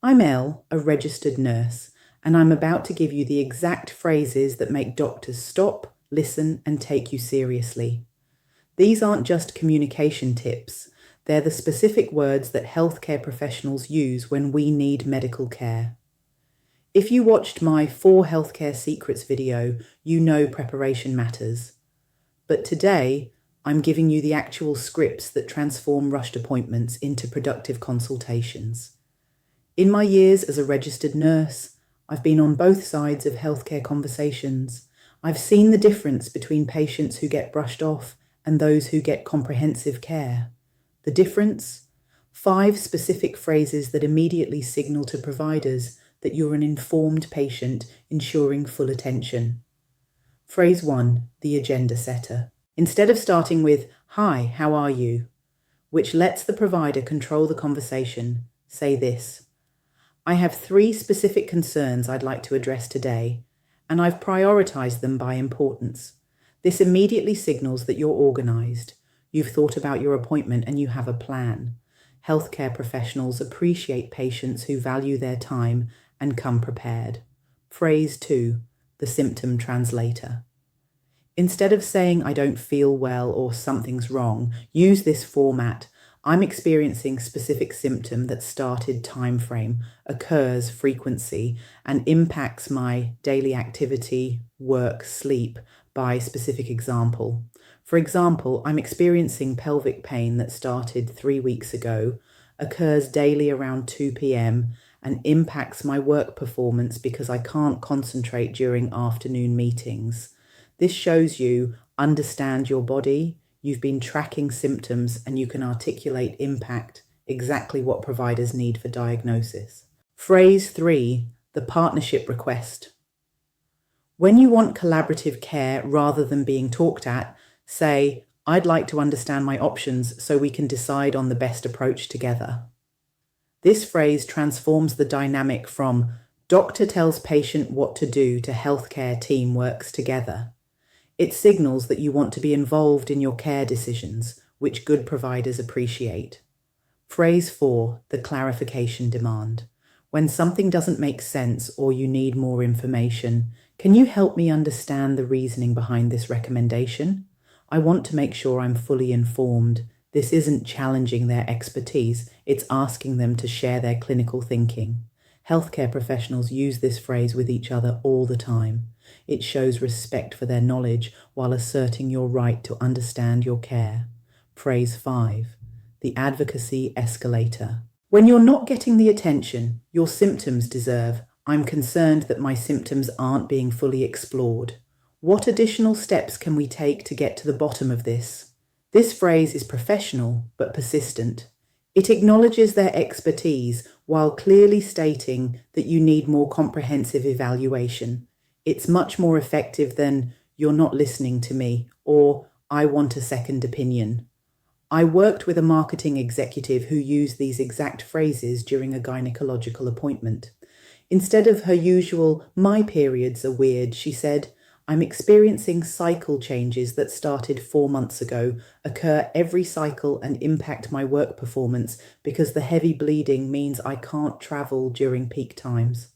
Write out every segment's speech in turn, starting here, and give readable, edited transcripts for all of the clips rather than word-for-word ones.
I'm Elle, a registered nurse, and I'm about to give you the exact phrases that make doctors stop, listen, and take you seriously. These aren't just communication tips, they're the specific words that healthcare professionals use when we need medical care. If you watched my 4 Healthcare Secrets video, you know preparation matters. But today, I'm giving you the actual scripts that transform rushed appointments into productive consultations. In my years as a registered nurse, I've been on both sides of healthcare conversations. I've seen the difference between patients who get brushed off and those who get comprehensive care. The difference? 5 specific phrases that immediately signal to providers that you're an informed patient ensuring full attention. Phrase 1, the agenda setter. Instead of starting with, "Hi, how are you?" which lets the provider control the conversation, say this: "I have 3 specific concerns I'd like to address today, and I've prioritized them by importance." This immediately signals that you're organized. You've thought about your appointment and you have a plan. Healthcare professionals appreciate patients who value their time and come prepared. Phrase 2, the symptom translator. Instead of saying, "I don't feel well" or "something's wrong," use this format. "I'm experiencing specific symptom that started time frame, occurs frequency, and impacts my daily activity, work, sleep by specific example." For example, "I'm experiencing pelvic pain that started 3 weeks ago, occurs daily around 2 p.m., and impacts my work performance because I can't concentrate during afternoon meetings." This shows you understand your body, you've been tracking symptoms, and you can articulate impact, exactly what providers need for diagnosis. Phrase 3, the partnership request. When you want collaborative care rather than being talked at, say, "I'd like to understand my options so we can decide on the best approach together." This phrase transforms the dynamic from doctor tells patient what to do to healthcare team works together. It signals that you want to be involved in your care decisions, which good providers appreciate. Phrase 4, the clarification demand. When something doesn't make sense or you need more information, "Can you help me understand the reasoning behind this recommendation? I want to make sure I'm fully informed." This isn't challenging their expertise, it's asking them to share their clinical thinking. Healthcare professionals use this phrase with each other all the time. It shows respect for their knowledge while asserting your right to understand your care. Phrase 5, the advocacy escalator. When you're not getting the attention your symptoms deserve, "I'm concerned that my symptoms aren't being fully explored. What additional steps can we take to get to the bottom of this?" This phrase is professional but persistent. It acknowledges their expertise while clearly stating that you need more comprehensive evaluation. It's much more effective than "You're not listening to me" or "I want a second opinion." I worked with a marketing executive who used these exact phrases during a gynecological appointment. Instead of her usual "My periods are weird," she said, "I'm experiencing cycle changes that started 4 months ago, occur every cycle and impact my work performance because the heavy bleeding means I can't travel during peak times."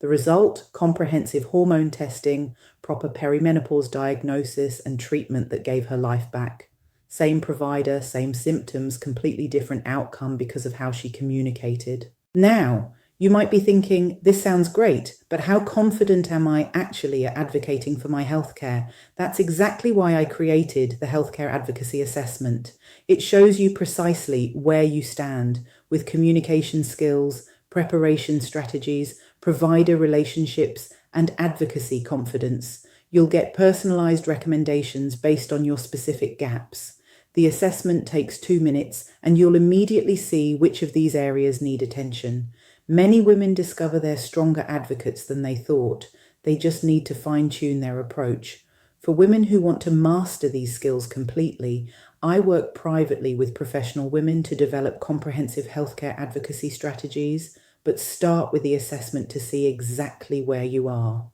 The result? Comprehensive hormone testing, proper perimenopause diagnosis, and treatment that gave her life back. Same provider, same symptoms, completely different outcome because of how she communicated. Now, you might be thinking, "This sounds great, but how confident am I actually at advocating for my healthcare?" That's exactly why I created the Healthcare Advocacy Assessment. It shows you precisely where you stand with communication skills, preparation strategies, provider relationships, and advocacy confidence. You'll get personalized recommendations based on your specific gaps. The assessment takes 2 minutes, and you'll immediately see which of these areas need attention. Many women discover they're stronger advocates than they thought. They just need to fine-tune their approach. For women who want to master these skills completely, I work privately with professional women to develop comprehensive healthcare advocacy strategies, but start with the assessment to see exactly where you are.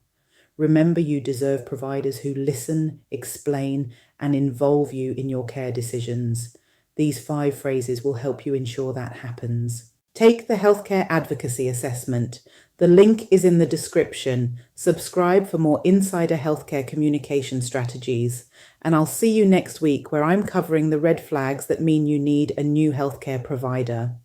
Remember, you deserve providers who listen, explain, and involve you in your care decisions. These 5 phrases will help you ensure that happens. Take the Healthcare Advocacy Assessment. The link is in the description. Subscribe for more insider healthcare communication strategies. And I'll see you next week where I'm covering the red flags that mean you need a new healthcare provider.